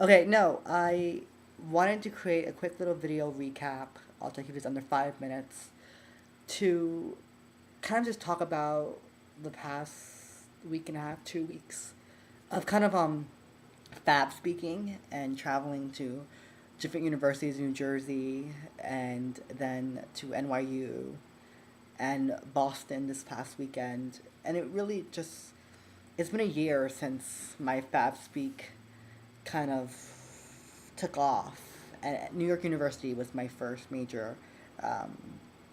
Okay, no, I wanted to create a quick little video recap. I'll try to keep this under 5 minutes to kind of just talk about the past week and a half, 2 weeks of kind of fab speaking and traveling to different universities in New Jersey and then to NYU and Boston this past weekend. And it really just, it's been a year since my fab speak kind of took off. And New York University was my first major um,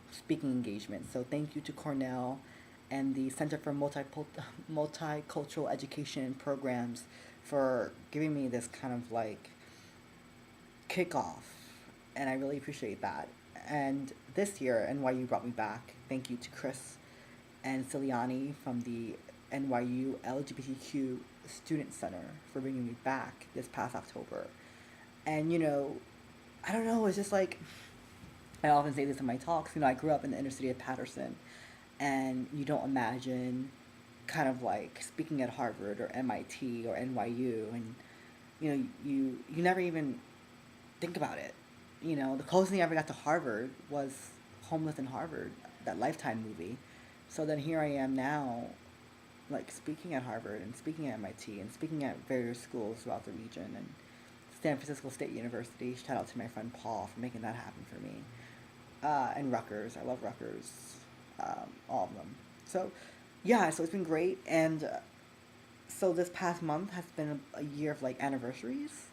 speaking engagement. So thank you to Cornell and the Center for Multicultural Education and Programs for giving me this kind of like kickoff. And I really appreciate that. And this year, NYU brought me back. Thank you to Chris and Ciliani from the NYU LGBTQ Student Center for bringing me back this past October. And I don't know, it's just like I often say this in my talks. I grew up in the inner city of Patterson, and you don't imagine kind of like speaking at Harvard or MIT or NYU, and you never even think about it. The closest thing I ever got to Harvard was Homeless in Harvard, that Lifetime movie. So then here I am now, like speaking at Harvard and speaking at MIT and speaking at various schools throughout the region and San Francisco State University. Shout out to my friend Paul for making that happen for me. And Rutgers. I love Rutgers. All of them. So, yeah, so it's been great. And so this past month has been a year of like anniversaries.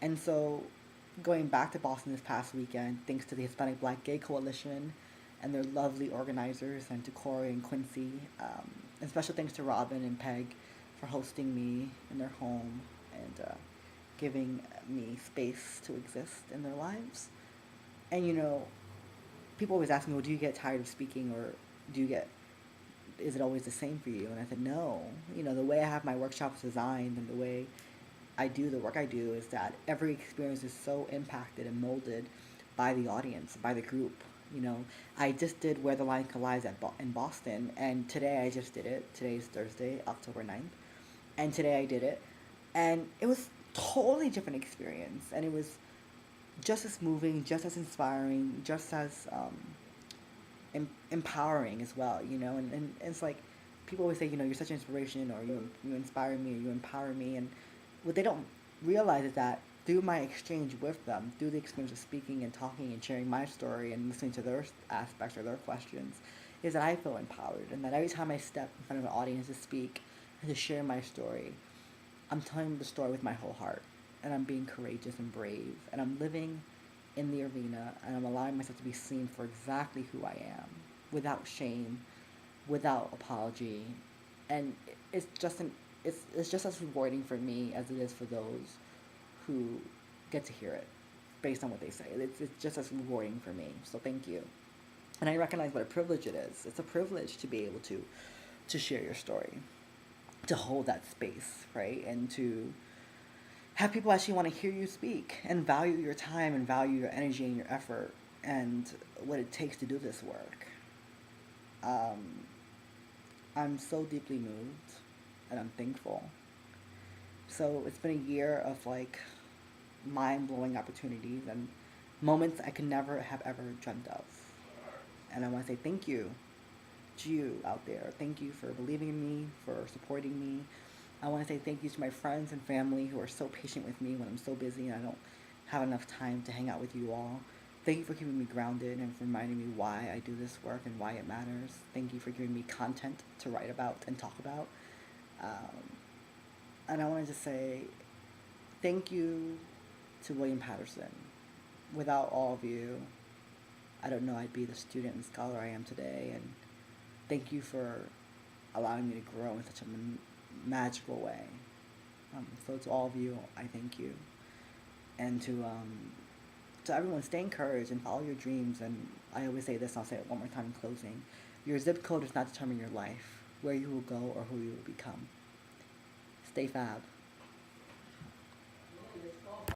And so going back to Boston this past weekend, thanks to the Hispanic Black Gay Coalition and their lovely organizers, and to Corey and Quincy. And special thanks to Robin and Peg for hosting me in their home and giving me space to exist in their lives. And people always ask me, well, do you get tired of speaking, or do you get, is it always the same for you? And I said, no. The way I have my workshops designed and the way I do the work I do is that every experience is so impacted and molded by the audience, by the group. I just did Where the Line Collides in Boston, and today I just did it. Today's Thursday, October 9th, and today I did it, and it was totally different experience, and it was just as moving, just as inspiring, just as empowering as well. And it's like people always say, you're such an inspiration, or you inspire me, or you empower me, and what they don't realize is that through my exchange with them, through the experience of speaking and talking and sharing my story and listening to their aspects or their questions, is that I feel empowered, and that every time I step in front of an audience to speak and to share my story, I'm telling the story with my whole heart, and I'm being courageous and brave, and I'm living in the arena, and I'm allowing myself to be seen for exactly who I am, without shame, without apology, and it's just as rewarding for me as it is for those who get to hear it, based on what they say. It's just as rewarding for me. So thank you, and I recognize what a privilege it is. It's a privilege to be able to share your story, to hold that space, right? And to have people actually want to hear you speak and value your time and value your energy and your effort and what it takes to do this work. Um, I'm so deeply moved and I'm thankful. So it's been a year of like mind blowing opportunities and moments I could never have ever dreamt of. And I want to say thank you to you out there. Thank you for believing in me, for supporting me. I want to say thank you to my friends and family who are so patient with me when I'm so busy and I don't have enough time to hang out with you all. Thank you for keeping me grounded and for reminding me why I do this work and why it matters. Thank you for giving me content to write about and talk about. Um, and I wanted to say thank you to William Patterson. Without all of you, I don't know I'd be the student and scholar I am today. And thank you for allowing me to grow in such a magical way. So to all of you, I thank you. And to everyone, stay encouraged and follow your dreams. And I always say this, and I'll say it one more time in closing. Your zip code does not determine your life, where you will go, or who you will become. Stay fab.